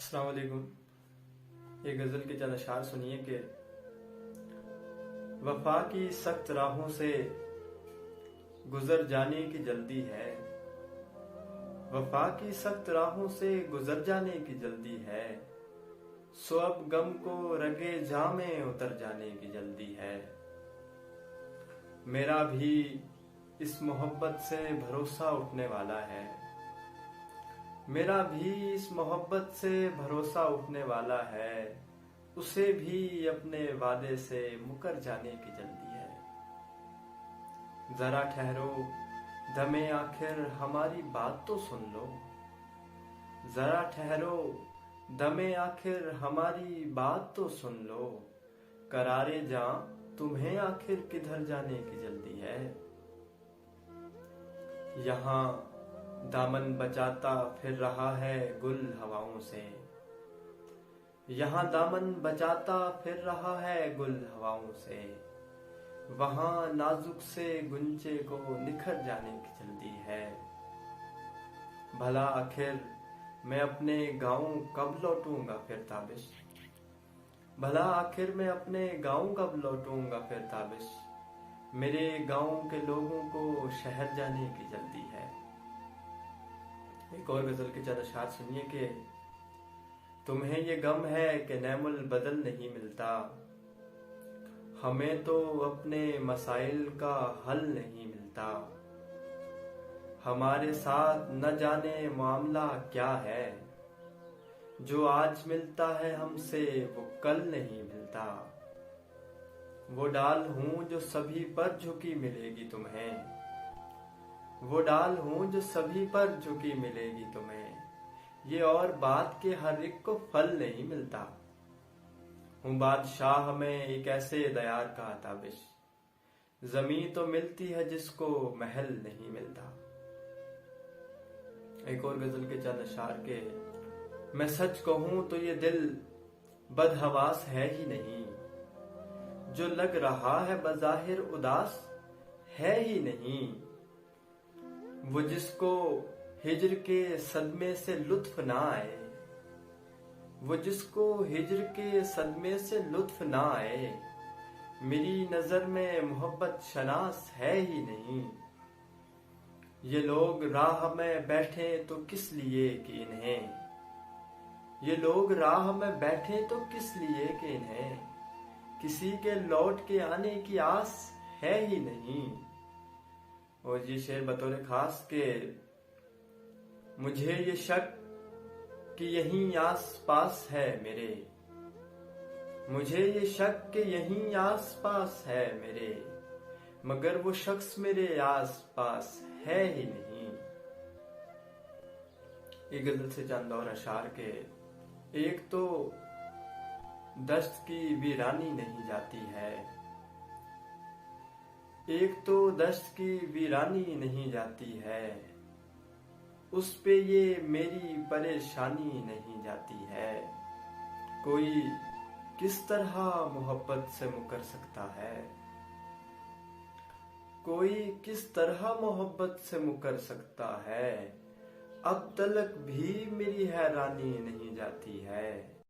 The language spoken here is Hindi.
अस्सलाम वालेकुम। ये गजल के चंद अशार सुनिए कि वफा की सख्त राहों से गुजर जाने की जल्दी है। वफा की सख्त राहों से गुजर जाने की जल्दी है। सो अब गम को रगे जामे उतर जाने की जल्दी है। मेरा भी इस मोहब्बत से भरोसा उठने वाला है। मेरा भी इस मोहब्बत से भरोसा उठने वाला है। उसे भी अपने वादे से मुकर जाने की जल्दी है। जरा ठहरो दमे आखिर हमारी बात तो सुन लो। जरा ठहरो दमे आखिर हमारी बात तो सुन लो। करारे जा तुम्हें आखिर किधर जाने की जल्दी है। यहाँ दामन बचाता फिर रहा है गुल हवाओं से। यहाँ दामन बचाता फिर रहा है गुल हवाओं से। वहां नाजुक से गुंचे को निखर जाने की जल्दी है। भला आखिर मैं अपने गाँव कब लौटूंगा फिर ताबिश। भला आखिर मैं अपने गाँव कब लौटूंगा फिर ताबिश। मेरे गाँव के लोगों को शहर जाने की जल्दी है। एक और गजल के चंद अशार सुनिए कि तुम्हें ये गम है कि नैमुल बदल नहीं मिलता। हमें तो अपने मसाइल का हल नहीं मिलता। हमारे साथ न जाने मामला क्या है। जो आज मिलता है हमसे वो कल नहीं मिलता। वो डाल हूं जो सभी पर झुकी मिलेगी तुम्हें। वो डाल हूं जो सभी पर झुकी मिलेगी तुम्हें। ये और बात के हर एक को फल नहीं मिलता। हूं बादशाह में एक ऐसे दयार का ताबिश। जमीन तो मिलती है जिसको महल नहीं मिलता। एक और गजल के चंद अशार के मैं सच कहूं तो ये दिल बदहवास है ही नहीं। जो लग रहा है बज़ाहिर उदास है ही नहीं। वो जिसको हिज्र के सदमे से लुत्फ ना आए। वो जिसको हिज्र के सदमे से लुत्फ ना आए। मेरी नजर में मोहब्बत शनास है ही नहीं। ये लोग राह में बैठे तो किस लिए कि इन्हें। ये लोग राह में बैठे तो किस लिए कि इन्हें किसी के लौट के आने की आस है ही नहीं। और ये शेर बतौर खास के मुझे ये शक कि यहीं आस पास है मेरे। मुझे ये शक कि यहीं आस पास है मेरे। मगर वो शख्स मेरे आस पास है ही नहीं। एक गजल से चंद और अशार के एक तो दश्त की वीरानी नहीं जाती है। एक तो दश्त की वीरानी नहीं जाती है। उस पे ये मेरी परेशानी नहीं जाती है। कोई किस तरह मोहब्बत से मुकर सकता है। कोई किस तरह मोहब्बत से मुकर सकता है। अब तलक भी मेरी हैरानी नहीं जाती है।